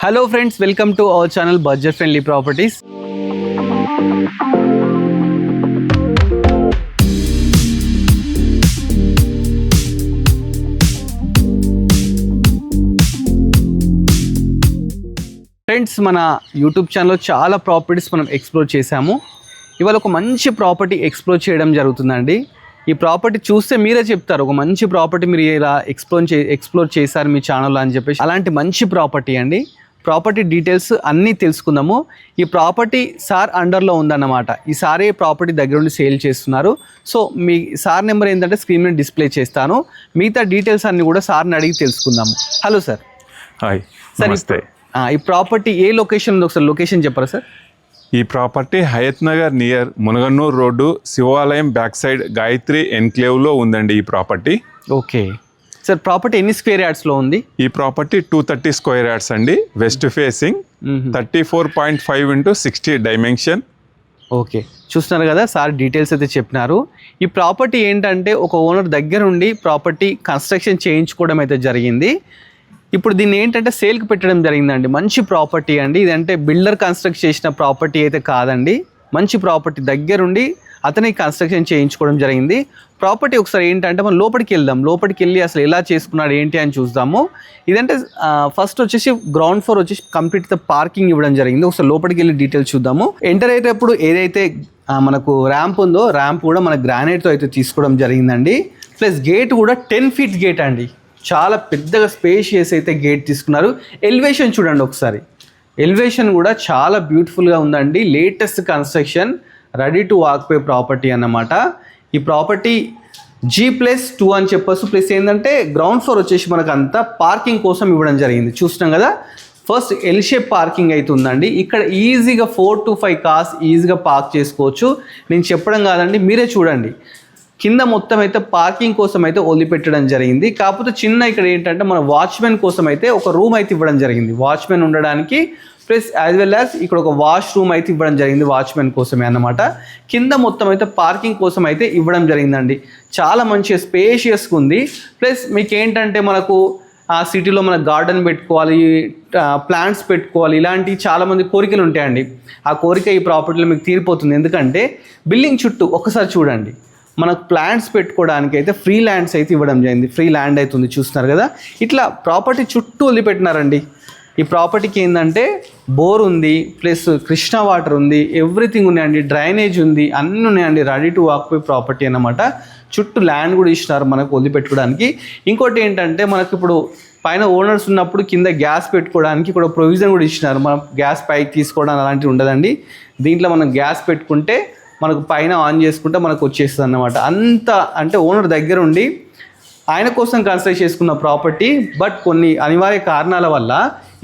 Hello friends, welcome to our channel Budget Friendly Properties. Friends, మన YouTube ఛానల్లో చాలా properties మనం ఎక్స్ప్లోర్ చేశాము. ఇవాళ ఒక మంచి ప్రాపర్టీ ఎక్స్ప్లోర్ చేయడం జరుగుతుందండి. ఈ ప్రాపర్టీ చూస్తే మీరే చెప్తారు, ఒక మంచి ప్రాపర్టీ మీరు ఇలా ఎక్స్ప్లోర్ చేశారు మీ ఛానల్లో అని చెప్పేసి. అలాంటి మంచి ప్రాపర్టీ అండి. ప్రాపర్టీ డీటెయిల్స్ అన్నీ తెలుసుకుందాము. ఈ ప్రాపర్టీ సార్ అండర్లో ఉందన్నమాట. ఈ సారే ప్రాపర్టీ దగ్గర నుండి సేల్ చేస్తున్నారు. సో మీ సార్ నెంబర్ ఏంటంటే స్క్రీన్ మీద డిస్ప్లే చేస్తాను. మిగతా డీటెయిల్స్ అన్నీ కూడా సార్ని అడిగి తెలుసుకుందాము. Hello sir. హాయ్ సార్, నమస్తే. ఈ ప్రాపర్టీ ఏ లొకేషన్ ఉంది, ఒకసారి లొకేషన్ చెప్పరా సార్? ఈ property Hayat Nagar near Munaganur road Shivalayam back side Gayatri ఎన్క్లేవ్లో ఉందండి ఈ ప్రాపర్టీ. ఓకే సార్, ప్రాపర్టీ ఎన్ని స్క్వేర్ యార్డ్స్లో ఉంది? ఈ ప్రాపర్టీ 230 స్క్వేర్ యార్డ్స్ అండి. West facing 34.5 x 60 dimension. Okay, చూస్తున్నారు కదా సార్ డీటెయిల్స్ అయితే చెప్పినారు. ఈ ప్రాపర్టీ ఏంటంటే ఒక ఓనర్ దగ్గర నుండి ప్రాపర్టీ కన్స్ట్రక్షన్ చేయించుకోవడం అయితే జరిగింది. ఇప్పుడు దీన్ని ఏంటంటే సేల్కి పెట్టడం జరిగిందండి. మంచి ప్రాపర్టీ అండి. ఇదంటే బిల్డర్ కన్స్ట్రక్ట్ చేసిన ప్రాపర్టీ అయితే కాదండి. మంచి ప్రాపర్టీ దగ్గరుండి అతనికి కన్స్ట్రక్షన్ చేయించుకోవడం జరిగింది. ప్రాపర్టీ ఒకసారి ఏంటంటే మనం లోపలికి వెళ్దాం. లోపలికి వెళ్ళి అసలు ఎలా చేసుకున్నాడు ఏంటి అని చూద్దాము. ఇదంటే ఫస్ట్ వచ్చేసి గ్రౌండ్ ఫ్లోర్ వచ్చేసి కంప్లీట్ పార్కింగ్ ఇవ్వడం జరిగింది. ఒకసారి లోపలికి వెళ్ళి డీటెయిల్స్ చూద్దాము. ఎంటర్ అయ్యేటప్పుడు ఏదైతే మనకు ర్యాంప్ ఉందో ర్యాంప్ కూడా మన గ్రానైట్తో అయితే తీసుకోవడం జరిగిందండి. ప్లస్ గేట్ కూడా 10 feet గేట్ అండి. చాలా పెద్దగా స్పేషియస్ అయితే గేట్ తీసుకున్నారు. ఎలివేషన్ చూడండి ఒకసారి. ఎలివేషన్ కూడా చాలా బ్యూటిఫుల్గా ఉందండి. Latest construction, ready to occupy property అన్నమాట. ఈ ప్రాపర్టీ G+2 అని చెప్పొచ్చు. ప్లస్ ఏంటంటే గ్రౌండ్ ఫ్లోర్ వచ్చేసి మనకు అంతా పార్కింగ్ కోసం ఇవ్వడం జరిగింది. చూస్తున్నాం కదా, ఫస్ట్ ఎల్ షేప్ పార్కింగ్ అయితే ఉందండి. ఇక్కడ ఈజీగా 4 to 5 కార్స్ ఈజీగా పార్క్ చేసుకోవచ్చు. నేను చెప్పడం కాదండి, మీరే చూడండి. కింద మొత్తం అయితే పార్కింగ్ కోసం అయితే వదిలిపెట్టడం జరిగింది. కాకపోతే చిన్న ఇక్కడ ఏంటంటే మన వాచ్మెన్ కోసం అయితే ఒక రూమ్ అయితే ఇవ్వడం జరిగింది, వాచ్మెన్ ఉండడానికి. ప్లస్ యాజ్ వెల్ యాజ్ ఇక్కడ ఒక వాష్ రూమ్ అయితే ఇవ్వడం జరిగింది వాచ్మెన్ కోసమే అన్నమాట. కింద మొత్తం అయితే పార్కింగ్ కోసం అయితే ఇవ్వడం జరిగిందండి. చాలా మంచిగా స్పేషియస్గా ఉంది. ప్లస్ మీకు ఏంటంటే మనకు ఆ సిటీలో మన గార్డెన్ పెట్టుకోవాలి, ప్లాంట్స్ పెట్టుకోవాలి, ఇలాంటి చాలామంది కోరికలు ఉంటాయండి. ఆ కోరిక ఈ ప్రాపర్టీలో మీకు తీరిపోతుంది. ఎందుకంటే బిల్డింగ్ చుట్టూ ఒకసారి చూడండి, మనకు ప్లాంట్స్ పెట్టుకోవడానికి అయితే ఫ్రీ ల్యాండ్స్ అయితే ఇవ్వడం జరిగింది. ఫ్రీ ల్యాండ్ అయితే ఉంది, చూస్తున్నారు కదా. ఇట్లా ప్రాపర్టీ చుట్టూ వదిలిపెట్టినారండి. ఈ ప్రాపర్టీకి ఏంటంటే బోర్ ఉంది, ప్లస్ కృష్ణా వాటర్ ఉంది, ఎవ్రీథింగ్ ఉన్నాయండి, డ్రైనేజ్ ఉంది, అన్నీ ఉన్నాయండి. రెడీ టు ఆక్యుపై ప్రాపర్టీ అన్నమాట. చుట్టూ ల్యాండ్ కూడా ఇచ్చినారు మనకు వదిలిపెట్టుకోవడానికి. ఇంకోటి ఏంటంటే మనకు ఇప్పుడు పైన ఓనర్స్ ఉన్నప్పుడు కింద గ్యాస్ పెట్టుకోవడానికి కూడా ప్రొవిజన్ కూడా ఇచ్చినారు. మనం గ్యాస్ పైకి తీసుకోవడం అలాంటివి ఉండదండి. దీంట్లో మనం గ్యాస్ పెట్టుకుంటే మనకు పైన ఆన్ చేసుకుంటే మనకు వచ్చేస్తుంది అన్నమాట. అంత అంటే ఓనర్ దగ్గర ఉండి ఆయన కోసం కన్స్ట్రక్ట్ చేసుకున్న ప్రాపర్టీ. బట్ కొన్ని అనివార్య కారణాల వల్ల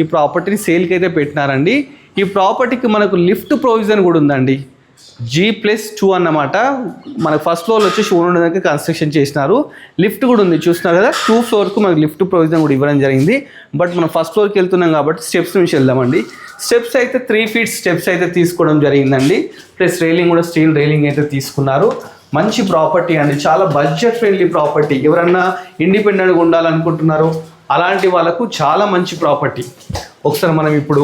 ఈ ప్రాపర్టీని సేల్కి అయితే పెట్టినారండి. ఈ ప్రాపర్టీకి మనకు లిఫ్ట్ ప్రొవిజన్ కూడా ఉందండి. G+2 అన్నమాట. మనకు ఫస్ట్ ఫ్లోర్లో వచ్చేసి ఓనర్ దగ్గర కన్స్ట్రక్షన్ చేసినారు. లిఫ్ట్ కూడా ఉంది, చూస్తున్నారు కదా. 2 floorకు మనకు లిఫ్ట్ ప్రొవిజన్ కూడా ఇవ్వడం జరిగింది. బట్ మనం ఫస్ట్ ఫ్లోర్కి వెళ్తున్నాం కాబట్టి స్టెప్స్ నుంచి వెళ్దామండి. స్టెప్స్ అయితే 3 feet స్టెప్స్ అయితే తీసుకోవడం జరిగిందండి. ప్లస్ రైలింగ్ కూడా స్టీల్ రైలింగ్ అయితే తీసుకున్నారు. మంచి ప్రాపర్టీ అండి, చాలా బడ్జెట్ ఫ్రెండ్లీ ప్రాపర్టీ. ఎవరన్నా ఇండిపెండెంట్గా ఉండాలనుకుంటున్నారో అలాంటి వాళ్ళకు చాలా మంచి ప్రాపర్టీ. ఒకసారి మనం ఇప్పుడు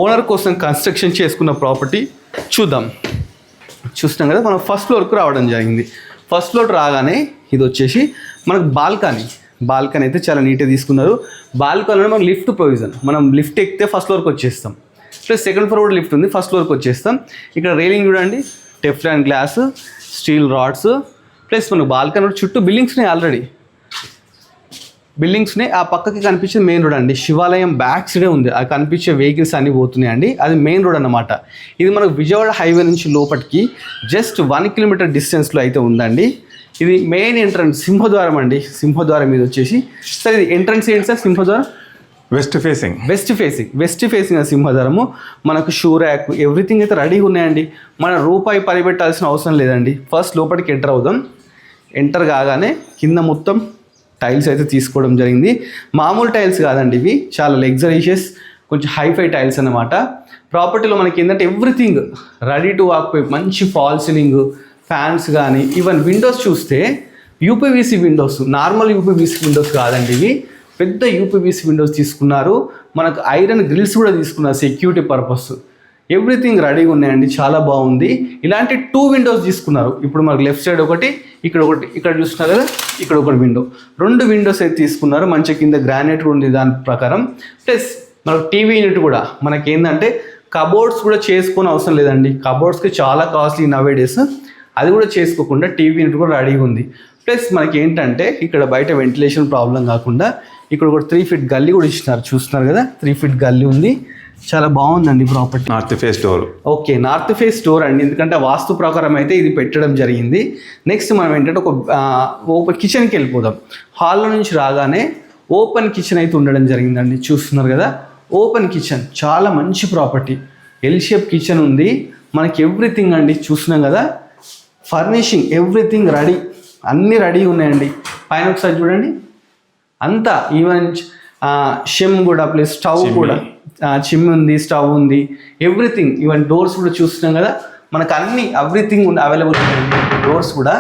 ఓనర్ కోసం కన్స్ట్రక్షన్ చేసుకున్న ప్రాపర్టీ చూద్దాం. చూస్తాం కదా, మనం ఫస్ట్ ఫ్లోర్కు రావడం జరిగింది. ఫస్ట్ ఫ్లోర్ రాగానే ఇది వచ్చేసి మనకు బాల్కనీ అయితే చాలా నీట్గా తీసుకున్నారు. బాల్కనీలో మనకు లిఫ్ట్ ప్రొవిజన్, మనం లిఫ్ట్ ఎక్కితే ఫస్ట్ ఫ్లోర్కి వచ్చేస్తాం. ప్లస్ సెకండ్ ఫ్లోర్ కూడా లిఫ్ట్ ఉంది, ఫస్ట్ ఫ్లోర్కి వచ్చేస్తాం. ఇక్కడ రైలింగ్ చూడండి, Teflon glass, steel rods. Plus మనకు బాల్కనీ చుట్టూ బిల్డింగ్స్ని ఆల్రెడీ బిల్డింగ్స్ని ఆ పక్కకి కనిపించే మెయిన్ రోడ్ అండి. శివాలయం బ్యాక్ సైడే ఉంది. ఆ కనిపించే వెహికల్స్ అన్నీ పోతున్నాయి అండి. అది మెయిన్ రోడ్ అన్నమాట. ఇది మనకు విజయవాడ హైవే నుంచి లోపలికి జస్ట్ 1 kilometer డిస్టెన్స్లో అయితే ఉందండి. ఇది మెయిన్ ఎంట్రన్స్, సింహద్వారం అండి. సింహద్వారం మీద వచ్చేసి సార్ ఇది ఎంట్రన్స్ ఏంటి సార్? సింహద్వారం వెస్ట్ ఫేసింగ్ సింహద్వారము. మనకు షూ ర్యాక్ ఎవ్రీథింగ్ అయితే రెడీగా ఉన్నాయండి. మన రూపాయి పరిపెట్టాల్సిన అవసరం లేదండి. ఫస్ట్ లోపలికి ఎంటర్ అవుదాం. ఎంటర్ కాగానే కింద మొత్తం టైల్స్ అయితే తీసుకోవడం జరిగింది. మామూలు టైల్స్ కాదండి, ఇవి చాలా లగ్జరీషియస్, కొంచెం హైఫై టైల్స్ అన్నమాట. ప్రాపర్టీలో మనకి ఏంటంటే ఎవ్రీథింగ్ రెడీ టు ఆక్యుపై, మంచి ఫాల్ సీలింగ్, ఫ్యాన్స్ కానీ, ఈవెన్ విండోస్ చూస్తే UPVC Windows, normal UPVC Windows కాదండి ఇవి. పెద్ద యూపీవీసీ విండోస్ తీసుకున్నారు, మనకు ఐరన్ గ్రిల్స్ కూడా తీసుకున్నారు సెక్యూరిటీ పర్పస్. ఎవ్రీథింగ్ రెడీగా ఉన్నాయండి, చాలా బాగుంది. ఇలాంటి 2 విండోస్ తీసుకున్నారు. ఇప్పుడు మనకు లెఫ్ట్ సైడ్ ఒకటి, ఇక్కడ ఒకటి, ఇక్కడ చూస్తున్నారు కదా, ఇక్కడ ఒకటి విండో, 2 విండోస్ అయితే తీసుకున్నారు. మంచి కింద గ్రానైట్ ఉంది దాని ప్రకారం. ప్లస్ మనకు టీవీ యూనిట్ కూడా మనకి ఏంటంటే కబోర్డ్స్ కూడా చేసుకునే అవసరం లేదండి. కబోర్డ్స్కి చాలా కాస్ట్లీ నవే డేస్, అది కూడా చేసుకోకుండా టీవీ యూనిట్ కూడా రెడీగా ఉంది. ప్లస్ మనకి ఏంటంటే ఇక్కడ బయట వెంటిలేషన్ ప్రాబ్లం కాకుండా ఇక్కడ ఒక 3 ఫీట్ గల్లీ కూడా ఇచ్చినారు. చూస్తున్నారు కదా, 3 ఫీట్ గల్లీ ఉంది. చాలా బాగుందండి property. North face door. Okay, north face door అండి, ఎందుకంటే వాస్తు ప్రకారం అయితే ఇది పెట్టడం జరిగింది. నెక్స్ట్ మనం ఏంటంటే ఒక కిచెన్కి వెళ్ళిపోదాం. హాల్లో నుంచి రాగానే ఓపెన్ కిచెన్ అయితే ఉండడం జరిగిందండి. చూస్తున్నారు కదా, ఓపెన్ కిచెన్, చాలా మంచి ప్రాపర్టీ. ఎల్ షేప్ కిచెన్ ఉంది మనకి. ఎవ్రీథింగ్ అండి, చూస్తున్నాం కదా, ఫర్నిషింగ్ ఎవ్రీథింగ్ రెడీ, అన్నీ రెడీ ఉన్నాయండి. పైన ఒకసారి చూడండి, అంతా ఈవెన్ షెమ్ కూడా, ప్లస్ స్టవ్ కూడా, చిమ్ ఉంది, స్టవ్ ఉంది, ఎవ్రీథింగ్. ఈవెన్ డోర్స్ కూడా చూస్తున్నాం కదా, మనకు అన్ని ఎవ్రీథింగ్ అవైలబుల్ ఉన్నాయండి. డోర్స్ కూడా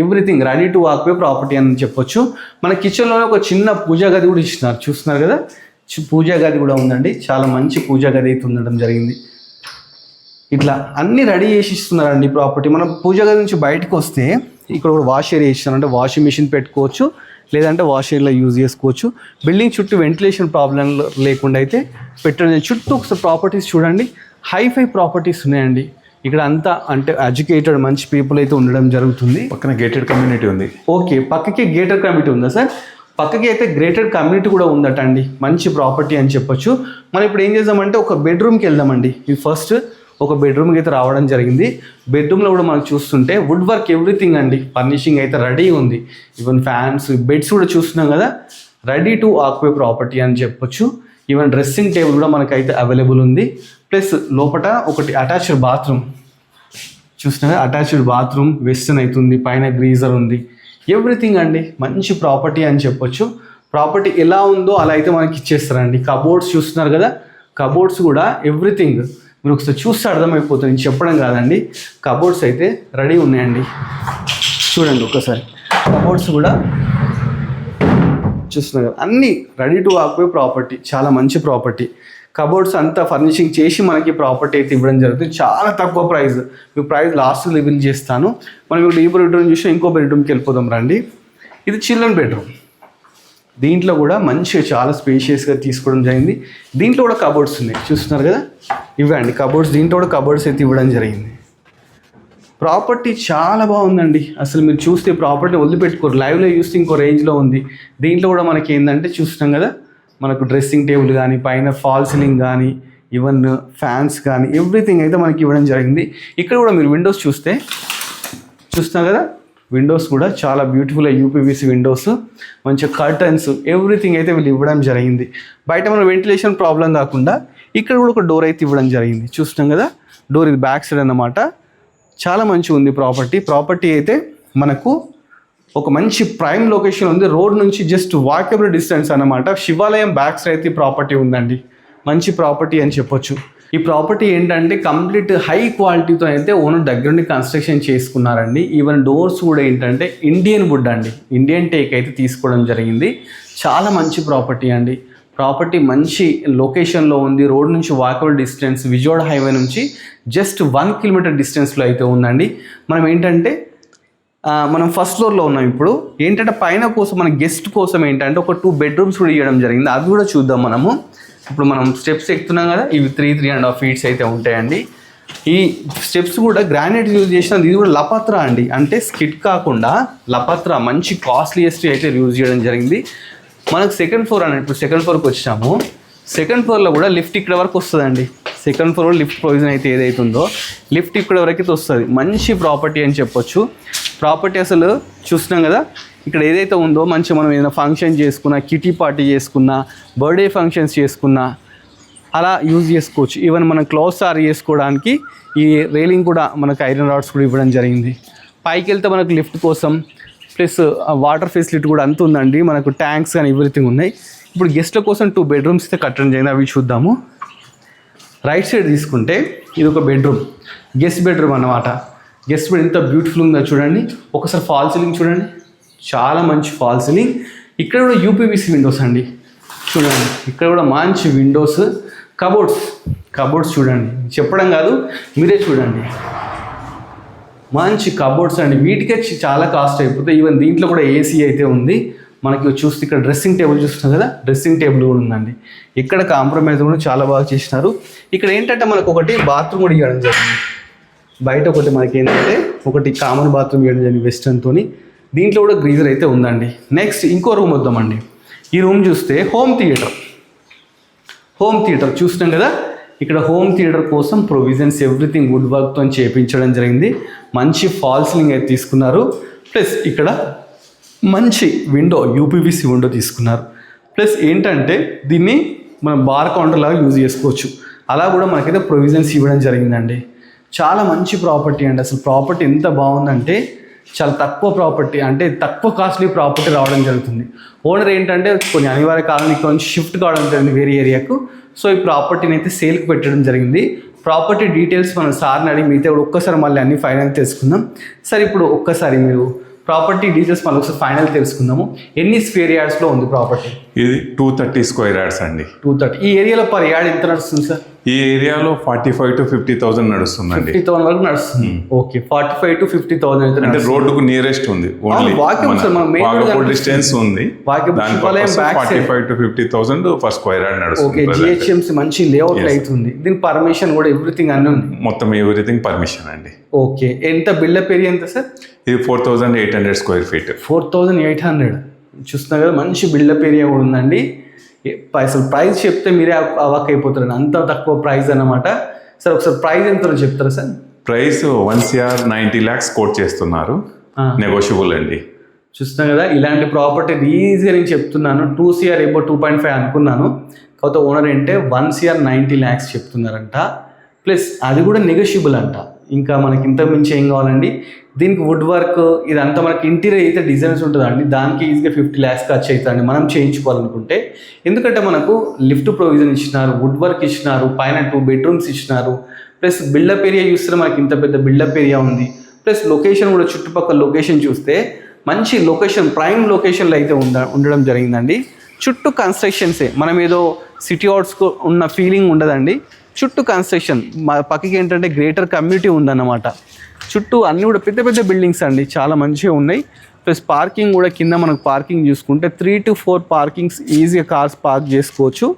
everything ready to walk way property అని చెప్పొచ్చు. మన కిచెన్లోనే ఒక చిన్న పూజా గది కూడా ఇచ్చినారు. చూస్తున్నారు కదా, పూజా గది కూడా ఉందండి. చాలా మంచి పూజా గది అయితే ఉండడం జరిగింది. ఇట్లా అన్నీ రెడీ చేసి ఇస్తున్నారండి ప్రాపర్టీ. మనం పూజా గది నుంచి బయటకు వస్తే ఇక్కడ కూడా వాష్ ఏరియా ఇస్తున్నారు, అంటే వాషింగ్ మిషన్ పెట్టుకోవచ్చు, లేదంటే వాష్ ఏరియాలో యూజ్ చేసుకోవచ్చు. బిల్డింగ్ చుట్టూ వెంటిలేషన్ ప్రాబ్లం లేకుండా అయితే పెట్టడం. చుట్టూ ఒకసారి ప్రాపర్టీస్ చూడండి, హైఫై ప్రాపర్టీస్ ఉన్నాయండి. ఇక్కడ అంతా అంటే ఎడ్యుకేటెడ్ మంచి పీపుల్ అయితే ఉండడం జరుగుతుంది. పక్కన గేటెడ్ కమ్యూనిటీ ఉంది. ఓకే, పక్కకి గేటెడ్ కమ్యూనిటీ ఉందా సార్? పక్కకి అయితే గ్రేటెడ్ కమ్యూనిటీ కూడా ఉందట అండి. మంచి ప్రాపర్టీ అని చెప్పొచ్చు. మనం ఇప్పుడు ఏం చేద్దామంటే ఒక బెడ్రూమ్కి వెళ్దామండి. ఇది ఫస్ట్ ఒక బెడ్రూమ్కి అయితే రావడం జరిగింది. బెడ్రూమ్లో కూడా మనం చూస్తుంటే వుడ్ వర్క్ ఎవ్రీథింగ్ అండి, ఫర్నిషింగ్ అయితే రెడీ ఉంది. ఈవెన్ ఫ్యాన్స్, బెడ్స్ కూడా చూస్తున్నాం కదా, రెడీ టు ఆక్యుపై ప్రాపర్టీ అని చెప్పొచ్చు. ఈవెన్ డ్రెస్సింగ్ టేబుల్ కూడా మనకైతే అవైలబుల్ ఉంది. ప్లస్ లోపల ఒకటి అటాచ్డ్ బాత్రూమ్ చూస్తున్నా, అటాచ్డ్ బాత్రూమ్ వెస్టర్న్ అవుతుంది, పైన గ్రీజర్ ఉంది, ఎవ్రీథింగ్ అండి. మంచి ప్రాపర్టీ అని చెప్పొచ్చు. ప్రాపర్టీ ఎలా ఉందో అలా అయితే మనకి ఇచ్చేస్తారండి. కబోర్డ్స్ చూస్తున్నారు కదా, కబోర్డ్స్ కూడా ఎవ్రీథింగ్ మీరు ఒకసారి చూస్తే అర్థమైపోతుంది, నేను చెప్పడం కాదండి. కబోర్డ్స్ అయితే రెడీ ఉన్నాయండి. చూడండి ఒకసారి, కబోర్డ్స్ కూడా చూస్తున్నారు కదా, అన్నీ రెడీ టు ఆక్యుపై ప్రాపర్టీ. చాలా మంచి ప్రాపర్టీ. కబోర్డ్స్ అంతా ఫర్నిషింగ్ చేసి మనకి ప్రాపర్టీ అయితే ఇవ్వడం జరుగుతుంది. చాలా తక్కువ ప్రైస్. మీకు ప్రైస్ లాస్ట్ రివీల్ చేస్తాను. మనం ఇప్పుడు ఈ బెడ్రూమ్ చూసి ఇంకో బెడ్రూమ్కి వెళ్ళిపోదాం రండి. ఇది చిల్డ్రన్ బెడ్రూమ్. దీంట్లో కూడా మంచిగా చాలా స్పేషియస్గా తీసుకోవడం జరిగింది. దీంట్లో కూడా కబోర్డ్స్ ఉన్నాయి, చూస్తున్నారు కదా, ఇవ్వండి కబోర్డ్స్. దీంట్లో కూడా కబోర్డ్స్ అయితే ఇవ్వడం జరిగింది. ప్రాపర్టీ చాలా బాగుందండి. అసలు మీరు చూస్తే ప్రాపర్టీ వదిలిపెట్టుకోరు, లైవ్లో చూస్తే ఇంకో రేంజ్లో ఉంది. దీంట్లో కూడా మనకి ఏంటంటే చూస్తున్నాం కదా, మనకు డ్రెస్సింగ్ టేబుల్ కానీ, పైన ఫాల్ సీలింగ్ కానీ, ఈవెన్ ఫ్యాన్స్ కానీ ఎవ్రీథింగ్ అయితే మనకి ఇవ్వడం జరిగింది. ఇక్కడ కూడా మీరు విండోస్ చూస్తున్నారు కదా, విండోస్ కూడా చాలా బ్యూటిఫుల్ యూపీవీసీ విండోస్, మంచిగా కర్టన్స్ ఎవ్రీథింగ్ అయితే వీళ్ళు ఇవ్వడం జరిగింది. బయట మన వెంటిలేషన్ ప్రాబ్లం కాకుండా ఇక్కడ కూడా ఒక డోర్ అయితే ఇవ్వడం జరిగింది. చూస్తున్నాం కదా, డోర్ ఇది బ్యాక్ సైడ్ అన్నమాట. చాలా మంచిగా ఉంది ప్రాపర్టీ అయితే మనకు ఒక మంచి ప్రైమ్ లొకేషన్ ఉంది. రోడ్ నుంచి జస్ట్ వాకబుల్ డిస్టెన్స్ అన్నమాట. శివాలయం బ్యాక్ సైడ్ అయితే ప్రాపర్టీ ఉందండి. మంచి ప్రాపర్టీ అని చెప్పొచ్చు. ఈ ప్రాపర్టీ ఏంటంటే కంప్లీట్ హై క్వాలిటీతో అయితే ఓనర్ దగ్గర నుండి కన్స్ట్రక్షన్ చేసుకున్నారండి. ఈవెన్ డోర్స్ కూడా ఏంటంటే ఇండియన్ వుడ్ అండి, ఇండియన్ టేక్ అయితే తీసుకోవడం జరిగింది. చాలా మంచి ప్రాపర్టీ అండి. ప్రాపర్టీ మంచి లొకేషన్లో ఉంది. రోడ్ నుంచి వాకబుల్ డిస్టెన్స్, విజయవాడ హైవే నుంచి జస్ట్ 1 కిలోమీటర్ డిస్టెన్స్లో అయితే ఉందండి. మనం ఏంటంటే మనం ఫస్ట్ ఫ్లోర్లో ఉన్నాం. ఇప్పుడు ఏంటంటే పైన కోసం మన గెస్ట్ కోసం ఏంటంటే ఒక 2 బెడ్రూమ్స్ కూడా ఇవ్వడం జరిగింది. అది కూడా చూద్దాం మనము. ఇప్పుడు మనం స్టెప్స్ ఎక్కుతున్నాం కదా, ఇవి 3.5 ఫీట్స్ అయితే ఉంటాయండి. ఈ స్టెప్స్ కూడా గ్రానైట్ యూజ్ చేసిన, ఇది కూడా లపత్రా అండి, అంటే స్కిడ్ కాకుండా లపత్రా మంచి కాస్ట్లీయెస్ట్ అయితే యూజ్ చేయడం జరిగింది. మనకు సెకండ్ ఫ్లోర్ అని, ఇప్పుడు సెకండ్ ఫ్లోర్కి వచ్చాము. సెకండ్ ఫ్లోర్లో కూడా లిఫ్ట్ ఇక్కడ వరకు వస్తుందండి. సెకండ్ ఫ్లోర్ లిఫ్ట్ ప్రొవిజన్ అయితే ఏదైతే ఉందో లిఫ్ట్ ఇక్కడ వరకు అయితే వస్తుంది. మంచి ప్రాపర్టీ అని చెప్పొచ్చు. ప్రాపర్టీ అసలు చూస్తున్నాం కదా, ఇక్కడ ఏదైతే ఉందో మంచిగా మనం ఏదైనా ఫంక్షన్ చేసుకున్నా, కిటీ పార్టీ చేసుకున్నా, బర్త్డే ఫంక్షన్స్ చేసుకున్నా అలా యూజ్ చేసుకోవచ్చు. ఈవెన్ మనం క్లోత్ సారీ చేసుకోవడానికి ఈ రైలింగ్ కూడా మనకు ఐరన్ రాడ్స్ కూడా ఇవ్వడం జరిగింది. పైకి వెళ్తే మనకు లిఫ్ట్ కోసం ప్లస్ వాటర్ ఫెసిలిటీ కూడా అంత ఉందండి. మనకు ట్యాంక్స్ కానీ ఎవ్రీథింగ్ ఉన్నాయి. ఇప్పుడు గెస్ట్ల కోసం 2 బెడ్రూమ్స్ అయితే కట్టడం జరిగింది. అవి చూద్దాము. రైట్ సైడ్ తీసుకుంటే ఇది ఒక బెడ్రూమ్, గెస్ట్ బెడ్రూమ్ అన్నమాట. గెస్ట్ బెడ్ ఎంత బ్యూటిఫుల్ ఉందో చూడండి. ఒకసారి ఫాల్ సీలింగ్ చూడండి, చాలా మంచి ఫాల్ సీలింగ్. ఇక్కడ కూడా యూపీవీసీ విండోస్ అండి, చూడండి ఇక్కడ కూడా మంచి విండోస్. కబోర్డ్స్ చూడండి, చెప్పడం కాదు మీరే చూడండి, మంచి కబోర్డ్స్ అండి. వీటికే చాలా కాస్ట్ అయిపోతాయి. ఈవెన్ దీంట్లో కూడా ఏసీ అయితే ఉంది. మనకి చూస్తే ఇక్కడ డ్రెస్సింగ్ టేబుల్ చూస్తున్నాం కదా, డ్రెస్సింగ్ టేబుల్ కూడా ఉందండి. ఇక్కడ కాంప్రమైజ్ కూడా చాలా బాగా చేసినారు. ఇక్కడ ఏంటంటే మనకు ఒకటి బాత్రూమ్ కూడా ఇవ్వడం జరిగింది. బయట ఒకటి మనకి ఏంటంటే ఒకటి కామన్ బాత్రూమ్ ఇవ్వడం జరిగింది వెస్టర్న్తో. దీంట్లో కూడా గ్రీజర్ అయితే ఉందండి. నెక్స్ట్ ఇంకో రూమ్ వద్దామండి. ఈ రూమ్ చూస్తే హోమ్ థియేటర్ చూస్తున్నాం కదా. ఇక్కడ హోమ్ థియేటర్ కోసం ప్రొవిజన్స్ ఎవ్రీథింగ్ వుడ్ వర్క్తో చేయించడం జరిగింది. మంచి ఫాల్ సీలింగ్ అయితే తీసుకున్నారు. ప్లస్ ఇక్కడ మంచి విండో యూపీవీసీ విండో తీసుకున్నారు. ప్లస్ ఏంటంటే దీన్ని మనం బార్ కౌంటర్ లాగా యూజ్ చేసుకోవచ్చు. అలా కూడా మనకైతే ప్రొవిజన్స్ ఇవ్వడం జరిగిందండి. చాలా మంచి ప్రాపర్టీ అండి. అసలు ప్రాపర్టీ ఎంత బాగుందంటే చాలా తక్కువ ప్రాపర్టీ, అంటే తక్కువ కాస్ట్లీ ప్రాపర్టీ రావడం జరుగుతుంది. ఓనర్ ఏంటంటే కొన్ని అనివార్య కారణం ఇక్కడ నుంచి షిఫ్ట్ కావడం జరిగింది వేరే ఏరియాకు. సో ఈ ప్రాపర్టీని అయితే సేల్కి పెట్టడం జరిగింది. ప్రాపర్టీ డీటెయిల్స్ మనం సార్ని అడిగి మిగతా కూడా ఒక్కసారి మళ్ళీ అన్ని ఫైనల్ తెలుసుకుందాం. సార్ ఇప్పుడు ఒక్కసారి మీరు ప్రాపర్టీ డీటెయిల్స్ మళ్ళీ ఒకసారి ఫైనల్ తెలుసుకుందాము. ఎన్ని స్క్వేర్ యార్డ్స్లో ఉంది ప్రాపర్టీ? ఇది 230 స్క్వేర్ యార్డ్స్ అండి. 230. ఈ ఏరియాలో పర్ యార్డ్ ఎంత నడుస్తుంది సార్? ఈ ఏరియాలో 45,000 to 50,000 నడుస్తుందండి. 50,000 వరకు నడుస్తుంది. ఓకే, 45,000 to 50,000 అయితే అంటే రోడ్డుకు నియరెస్ట్ ఉంది. ఓన్లీ డిస్టెన్స్ ఉంది. 45,000 to 50,000 ఫర్ స్క్వేర్ యార్డ్ నడుస్తుంది. ఓకే, జిహెచ్ఎంసీ మంచి లేఅవుట్ అవుతుంది. దీని పర్మిషన్ కూడా ఎవ్రీథింగ్ అన్నీ ఉంది. మొత్తం ఎవ్రీథింగ్ పర్మిషన్ అండి. ఓకే, ఎంత బిల్డప్ ఏరియా ఎంత సార్? ఇది 4,800 స్క్వేర్ ఫీట్. 4,800 చూస్తున్నా కదా, మంచి బిల్డప్ ఏరియా కూడా ఉందండి. అసలు ప్రైస్ చెప్తే మీరే అవాక్ అయిపోతారండి, అంత తక్కువ ప్రైస్ అన్నమాట. సార్ ఒకసారి ప్రైస్ ఎంతో చెప్తారా సార్? ప్రైస్ 1,90 lakhs కోట్ చేస్తున్నారు, నెగోషియబుల్ అండి. చూస్తున్నాం కదా, ఇలాంటి ప్రాపర్టీ ఈజీగా నేను చెప్తున్నాను. 2 CR ఎబో 2.5 అనుకున్నాను, కాకపోతే ఓనర్ అంటే 1,90 lakhs చెప్తున్నారంట. ప్లస్ అది కూడా నెగోషియబుల్ అంట. ఇంకా మనకి ఇంత మించి ఏం కావాలండి? దీనికి వుడ్ వర్క్ ఇదంతా మనకి ఇంటీరియర్ అయితే డిజైన్స్ ఉంటుందండి, దానికి ఈజీగా 50 lakhs ఖర్చు అవుతుందండి మనం చేయించుకోవాలనుకుంటే. ఎందుకంటే మనకు లిఫ్ట్ ప్రొవిజన్ ఇచ్చినారు, వుడ్ వర్క్ ఇచ్చినారు, పైన 2 bedrooms ఇచ్చినారు. ప్లస్ బిల్డప్ ఏరియా చూస్తే మనకి ఇంత పెద్ద బిల్డప్ ఏరియా ఉంది. ప్లస్ లొకేషన్ కూడా చుట్టుపక్కల లొకేషన్ చూస్తే మంచి లొకేషన్, ప్రైమ్ లొకేషన్లో అయితే ఉండడం జరిగిందండి. చుట్టూ కన్స్ట్రక్షన్సే, మనం ఏదో సిటీ అవుట్స్కు ఉన్న ఫీలింగ్ ఉండదండి. చుట్టూ కన్స్ట్రక్షన్, మా పక్కకి ఏంటంటే గ్రేటర్ కమ్యూనిటీ ఉందన్నమాట. చుట్టూ అన్నీ కూడా పెద్ద పెద్ద బిల్డింగ్స్ అండి, చాలా మంచిగా ఉన్నాయి. ప్లస్ పార్కింగ్ కూడా కింద మనకు పార్కింగ్ చూసుకుంటే 3 to 4 పార్కింగ్స్ ఈజీగా కార్స్ పార్క్ చేసుకోవచ్చు.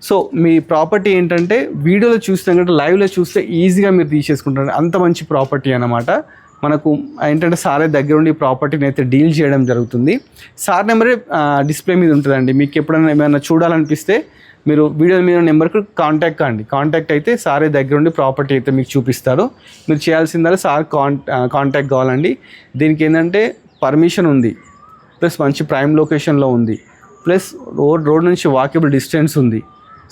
సో మీ ప్రాపర్టీ ఏంటంటే వీడియోలో చూస్తే కంటే లైవ్లో చూస్తే ఈజీగా మీరు తీసేసుకుంటారు, అంత మంచి ప్రాపర్టీ అన్నమాట. మనకు ఏంటంటే సారే దగ్గర ఉండి ప్రాపర్టీని అయితే డీల్ చేయడం జరుగుతుంది. సార్ నెంబరే డిస్ప్లే మీద ఉంటుందండి. మీకు ఎప్పుడైనా ఏమైనా చూడాలనిపిస్తే మీరు వీడియో మీద నెంబర్కి కాంటాక్ట్ అయితే సారే దగ్గర ఉండి ప్రాపర్టీ అయితే మీకు చూపిస్తారు. మీరు చేయాల్సిందల్లా సార్ కాంటాక్ట్ కావాలండి. దీనికి ఏంటంటే పర్మిషన్ ఉంది, ప్లస్ మంచి ప్రైమ్ లొకేషన్లో ఉంది, ప్లస్ రోడ్ నుంచి వాకబుల్ డిస్టెన్స్ ఉంది.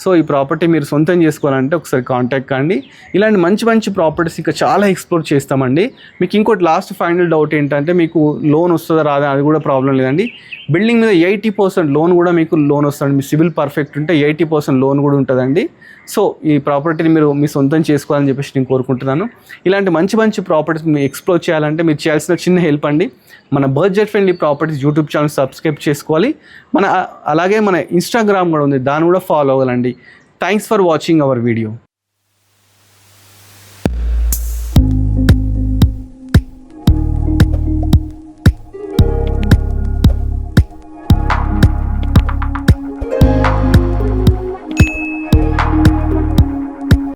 సో ఈ ప్రాపర్టీ మీరు సొంతం చేసుకోవాలంటే ఒకసారి కాంటాక్ట్ కండి. ఇలాంటి మంచి మంచి ప్రాపర్టీస్ ఇంకా చాలా ఎక్స్ప్లోర్ చేస్తామండి. మీకు ఇంకోటి లాస్ట్ ఫైనల్ డౌట్ ఏంటంటే మీకు లోన్ వస్తుందా రాదా అది కూడా ప్రాబ్లం లేదండి. బిల్డింగ్ మీద 80% లోన్ కూడా మీకు లోన్ వస్తుంది. మీ సివిల్ పర్ఫెక్ట్ ఉంటే 80% లోన్ కూడా ఉంటుందండి. సో ఈ ప్రాపర్టీని మీరు మీ సొంతం చేసుకోవాలని చెప్పేసి నేను కోరుకుంటున్నాను. ఇలాంటి మంచి మంచి ప్రాపర్టీస్ మీరు ఎక్స్ప్లోర్ చేయాలంటే మీరు చేయాల్సిన చిన్న హెల్ప్ అండి, మన budget friendly properties YouTube channel subscribe చేసుకోవాలి. అలాగే మన ఇన్స్టాగ్రామ్ కూడా ఉంది, దాన్ని కూడా ఫాలో అవ్వాలండి. Thanks for watching our video.